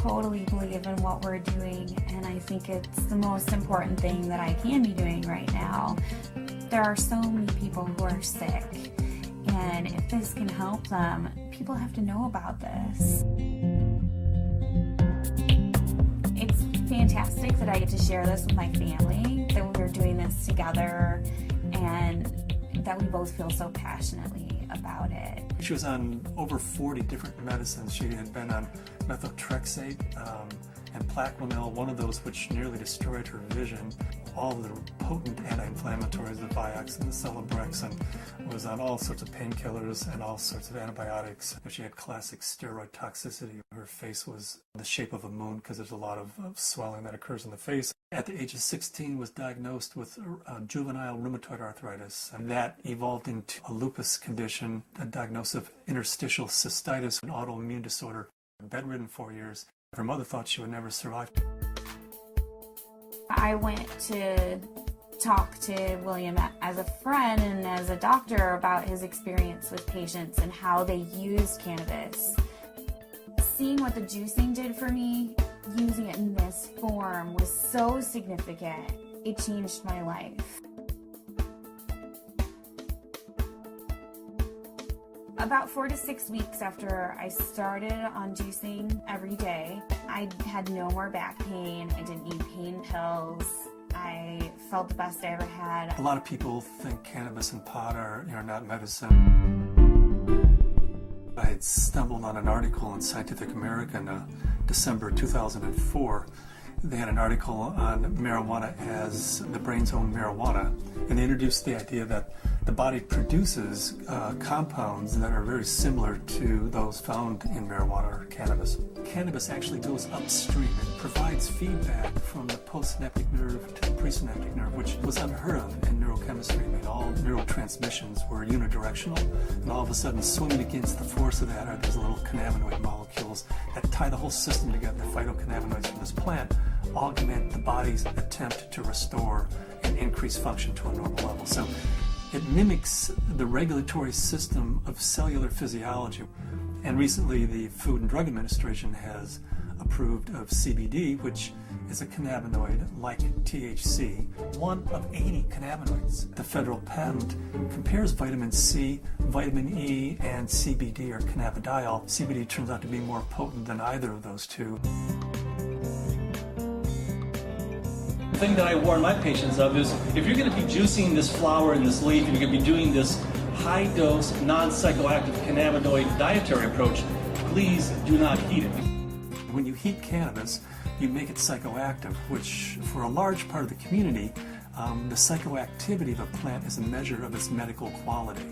totally believe in what we're doing, and I think it's the most important thing that I can be doing right now. There are so many people who are sick, and if this can help them, people have to know about this. It's fantastic that I get to share this with my family, that we're doing this together, and that we both feel so passionately about it. She was on over 40 different medicines. She had been on methotrexate and Plaquenil, one of those which nearly destroyed her vision. All the potent anti-inflammatories, the Vioxx and the Celebrex, and was on all sorts of painkillers and all sorts of antibiotics. She had classic steroid toxicity. Her face was the shape of a moon because there's a lot of swelling that occurs in the face. At the age of 16, was diagnosed with juvenile rheumatoid arthritis, and that evolved into a lupus condition, a diagnosis of interstitial cystitis, an autoimmune disorder. Bedridden 4 years. Her mother thought she would never survive. I went to talk to William as a friend and as a doctor about his experience with patients and how they used cannabis. Seeing what the juicing did for me, using it in this form, was so significant. It changed my life. About 4 to 6 weeks after I started on juicing every day, I had no more back pain. I didn't need pain pills. I felt the best I ever had. A lot of people think cannabis and pot are not medicine. I had stumbled on an article in Scientific American, December 2004. They had an article on marijuana as the brain's own marijuana, and they introduced the idea that the body produces compounds that are very similar to those found in marijuana or cannabis. Cannabis actually goes upstream. It provides feedback from the postsynaptic nerve to the presynaptic nerve, which was unheard of in neurochemistry. I mean, all neurotransmissions were unidirectional, and all of a sudden, swimming against the force of that are these little cannabinoid molecules that tie the whole system together. The phytocannabinoids from this plant augment the body's attempt to restore and increase function to a normal level. So it mimics the regulatory system of cellular physiology. And recently the Food and Drug Administration has approved of CBD, which is a cannabinoid like THC, one of 80 cannabinoids. The federal patent compares vitamin C, vitamin E, and CBD, or cannabidiol. CBD turns out to be more potent than either of those two. The thing that I warn my patients of is, if you're going to be juicing this flower and this leaf, and you're going to be doing this high-dose, non-psychoactive cannabinoid dietary approach, please do not heat it. When you heat cannabis, you make it psychoactive, which for a large part of the community, the psychoactivity of a plant is a measure of its medical quality.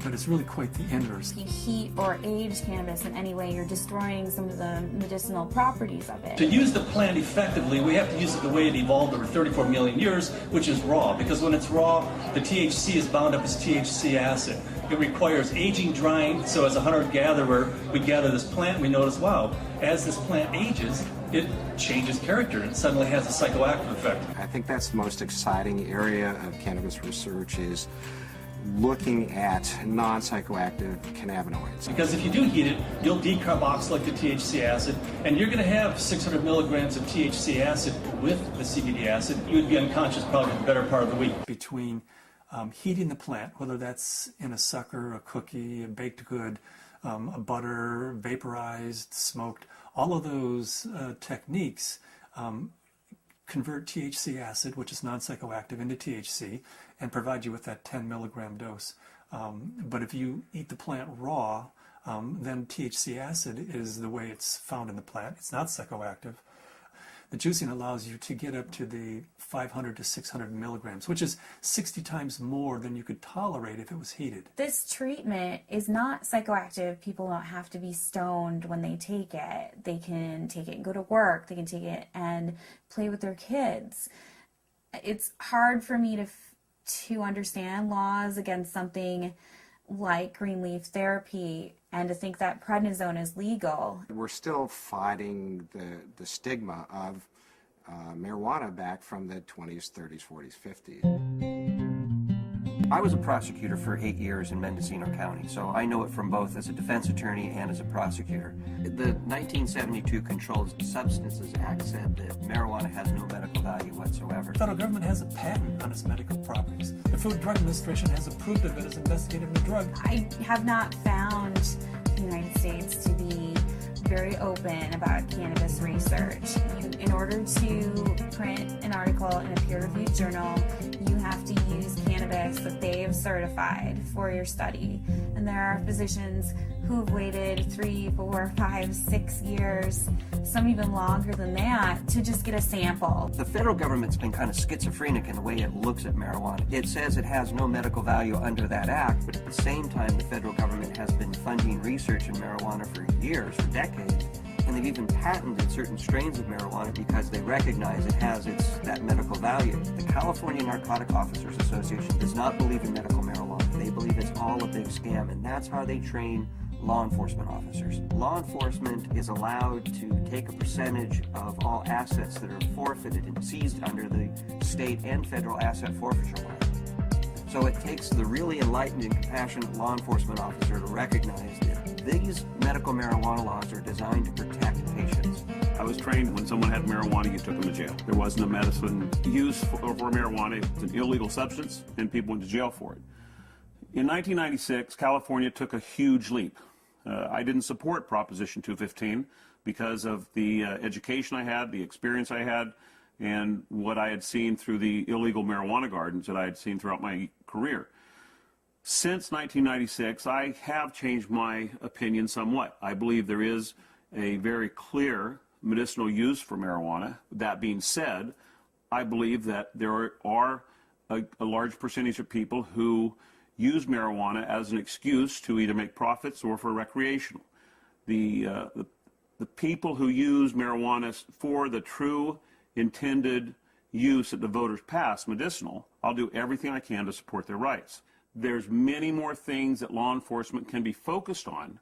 But it's really quite the inverse. If you heat or age cannabis in any way, you're destroying some of the medicinal properties of it. To use the plant effectively, we have to use it the way it evolved over 34 million years, which is raw. Because when it's raw, the THC is bound up as THC acid. It requires aging, drying, so as a hunter-gatherer, we gather this plant and we notice, wow, as this plant ages, it changes character and suddenly has a psychoactive effect. I think that's the most exciting area of cannabis research, is looking at non-psychoactive cannabinoids. Because if you do heat it, you'll decarboxylate the THC acid, and you're going to have 600 milligrams of THC acid with the CBD acid. You would be unconscious probably the better part of the week. Between heating the plant, whether that's in a sucker, a cookie, a baked good, a butter, vaporized, smoked, all of those techniques convert THC acid, which is non-psychoactive, into THC and provide you with that 10 milligram dose. But if you eat the plant raw, then THC acid is the way it's found in the plant. It's not psychoactive. The juicing allows you to get up to the 500 to 600 milligrams, which is 60 times more than you could tolerate if it was heated. This treatment is not psychoactive. People don't have to be stoned when they take it. They can take it and go to work. They can take it and play with their kids. It's hard for me to understand laws against something like green leaf therapy and to think that prednisone is legal. We're still fighting the stigma of marijuana back from the 20s, 30s, 40s, 50s. I was a prosecutor for 8 years in Mendocino County, so I know it from both as a defense attorney and as a prosecutor. The 1972 Controlled Substances Act said that marijuana has no medical value whatsoever. The federal government has a patent on its medical properties. The Food and Drug Administration has approved of it as investigative new drug. I have not found the United States to be very open about cannabis research. In order to print an article in a peer-reviewed journal, you have to use cannabis that they have certified for your study. And there are physicians who have waited 3, 4, 5, 6 years, some even longer than that, to just get a sample. The federal government's been kind of schizophrenic in the way it looks at marijuana. It says it has no medical value under that act, but at the same time, the federal government has been funding research in marijuana for years, for decades. And they've even patented certain strains of marijuana because they recognize it has that medical value. The California Narcotic Officers Association does not believe in medical marijuana. They believe it's all a big scam, and that's how they train law enforcement officers. Law enforcement is allowed to take a percentage of all assets that are forfeited and seized under the state and federal asset forfeiture law. So it takes the really enlightened and compassionate law enforcement officer to recognize that these medical marijuana laws are designed to protect patients. I was trained when someone had marijuana, you took them to jail. There wasn't a medicine use for marijuana. It's an illegal substance, and people went to jail for it. In 1996, California took a huge leap. I didn't support Proposition 215 because of the education I had, the experience I had, and what I had seen through the illegal marijuana gardens that I had seen throughout my career. Since 1996, I have changed my opinion somewhat. I believe there is a very clear medicinal use for marijuana. That being said, I believe that there are a large percentage of people who use marijuana as an excuse to either make profits or for recreational. The people who use marijuana for the true intended use that the voters passed, medicinal, I'll do everything I can to support their rights. There's many more things that law enforcement can be focused on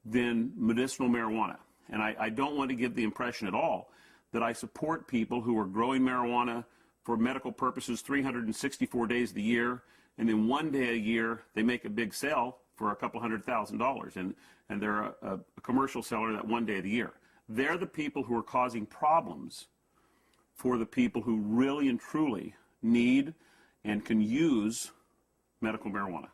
than medicinal marijuana. And I don't want to give the impression at all that I support people who are growing marijuana for medical purposes 364 days of the year, and then one day a year they make a big sale for a couple $100,000, and they're a commercial seller that one day of the year. They're the people who are causing problems for the people who really and truly need and can use medical marijuana.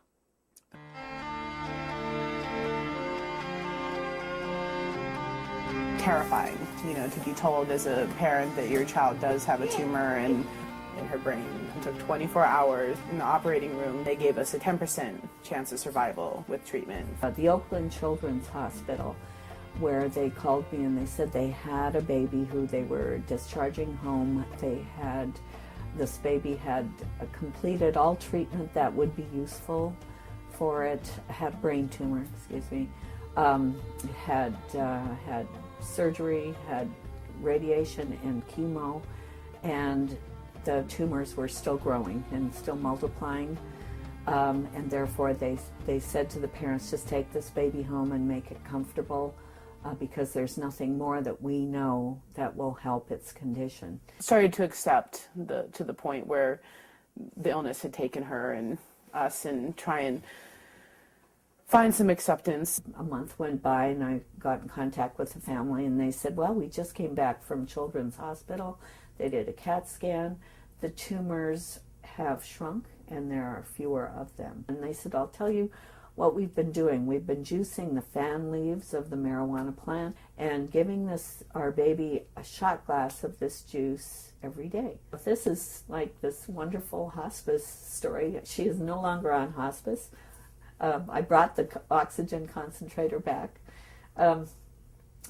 Terrifying, to be told as a parent that your child does have a tumor in her brain. It took 24 hours in the operating room. They gave us a 10% chance of survival with treatment. The Oakland Children's Hospital, where they called me and they said they had a baby who they were discharging home. This baby had completed all treatment that would be useful for it, had a brain tumor, had surgery, had radiation and chemo, and the tumors were still growing and still multiplying. And therefore they said to the parents, just take this baby home and make it comfortable, because there's nothing more that we know that will help its condition. Started to accept to the point where the illness had taken her and us, and try and find some acceptance. A month went by and I got in contact with the family, and they said, well, we just came back from Children's Hospital. They did a CAT scan. The tumors have shrunk and there are fewer of them. And they said, I'll tell you what we've been doing. We've been juicing the fan leaves of the marijuana plant and giving our baby a shot glass of this juice every day. This is like this wonderful hospice story. She is no longer on hospice. I brought the oxygen concentrator back.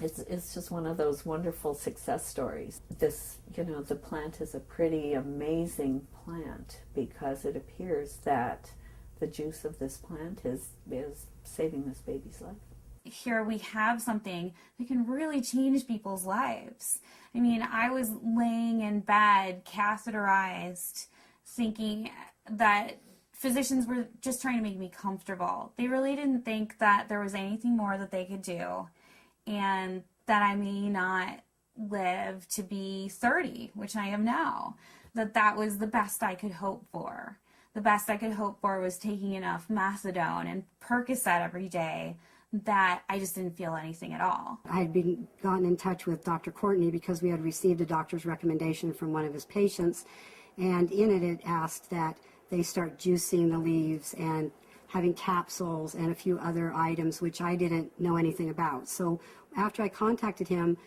It's just one of those wonderful success stories. The plant is a pretty amazing plant because it appears that the juice of this plant is saving this baby's life. Here we have something that can really change people's lives. I mean, I was laying in bed, catheterized, thinking that physicians were just trying to make me comfortable. They really didn't think that there was anything more that they could do, and that I may not live to be 30, which I am now, that was the best I could hope for. the best I could hope for was taking enough methadone and Percocet every day that I just didn't feel anything at all. I had gotten in touch with Dr. Courtney because we had received a doctor's recommendation from one of his patients, and in it asked that they start juicing the leaves and having capsules and a few other items which I didn't know anything about. So after I contacted him,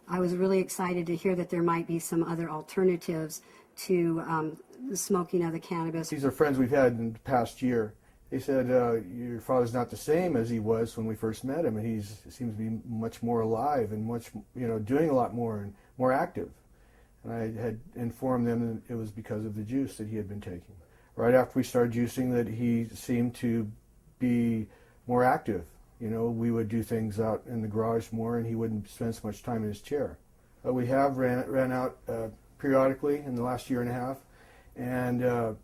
I was really excited to hear that there might be some other alternatives to the smoking of the cannabis. These are friends we've had in the past year. They said, your father's not the same as he was when we first met him, and he seems to be much more alive and much, doing a lot more and more active. And I had informed them that it was because of the juice that he had been taking. Right after we started juicing, that he seemed to be more active. We would do things out in the garage more, and he wouldn't spend so much time in his chair. We have ran out periodically in the last year and a half, and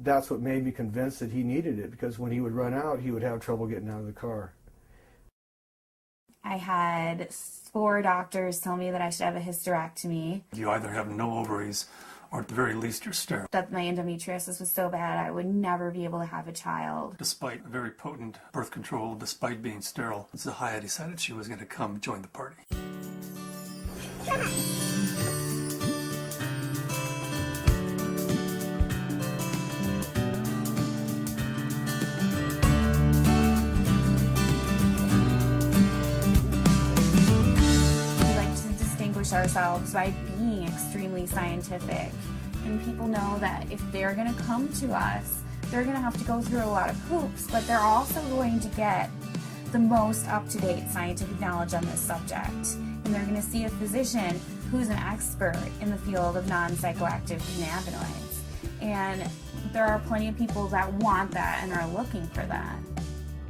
that's what made me convinced that he needed it, because when he would run out, he would have trouble getting out of the car. I had 4 doctors tell me that I should have a hysterectomy. You either have no ovaries, or at the very least you're sterile. That my endometriosis was so bad I would never be able to have a child. Despite very potent birth control, despite being sterile, Zahaya decided she was going to come join the party. Ourselves by being extremely scientific, and people know that if they're going to come to us, they're going to have to go through a lot of hoops, but they're also going to get the most up-to-date scientific knowledge on this subject, and they're going to see a physician who's an expert in the field of non-psychoactive cannabinoids, and there are plenty of people that want that and are looking for that.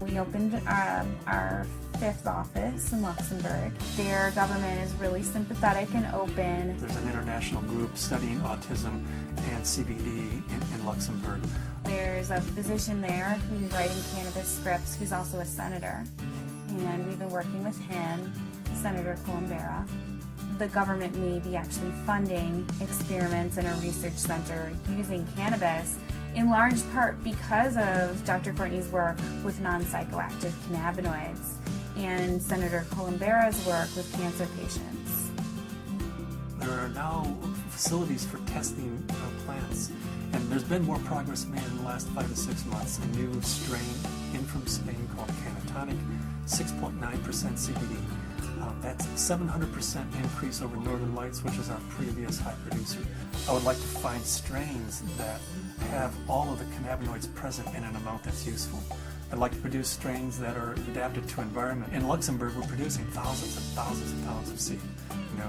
We opened our 5th office in Luxembourg. Their government is really sympathetic and open. There's an international group studying autism and CBD in Luxembourg. There's a physician there who's writing cannabis scripts who's also a senator, and we've been working with him, Senator Columbera. The government may be actually funding experiments in a research center using cannabis, in large part because of Dr. Courtney's work with non-psychoactive cannabinoids and Senator Columbera's work with cancer patients. There are now facilities for testing plants, and there's been more progress made in the last 5 to 6 months. A new strain in from Spain called Canatonic, 6.9% CBD. That's a 700% increase over Northern Lights, which is our previous high producer. I would like to find strains that have all of the cannabinoids present in an amount that's useful. I'd like to produce strains that are adapted to environment. In Luxembourg, we're producing thousands and thousands and pounds of seed,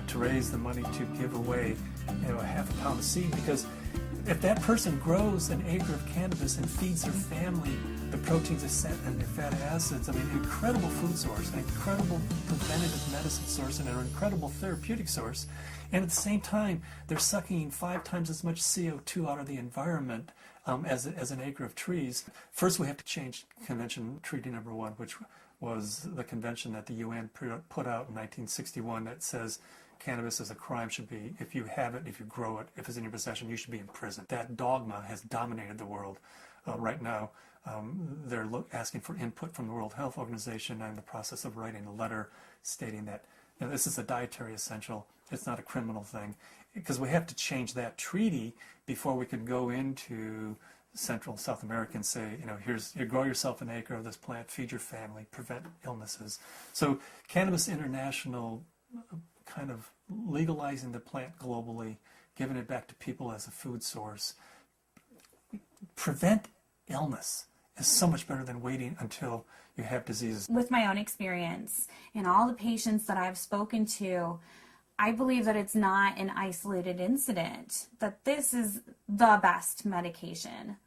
to raise the money to give away, a half a pound of seed, because if that person grows an acre of cannabis and feeds their family the proteins and the fatty acids, incredible food source, an incredible preventative medicine source, and an incredible therapeutic source, and at the same time, they're sucking 5 times as much CO2 out of the environment as an acre of trees. First, we have to change Convention Treaty Number 1, which was the convention that the UN put out in 1961 that says cannabis is a crime, should be, if you have it, if you grow it, if it's in your possession, you should be in prison. That dogma has dominated the world right now. They're asking for input from the World Health Organization. I'm in the process of writing a letter stating that this is a dietary essential. It's not a criminal thing, because we have to change that treaty before we can go into Central and South America and say, you grow yourself an acre of this plant, feed your family, prevent illnesses. So Cannabis International kind of legalizing the plant globally, giving it back to people as a food source, prevent illness is so much better than waiting until you have diseases. With my own experience and all the patients that I've spoken to, I believe that it's not an isolated incident, that this is the best medication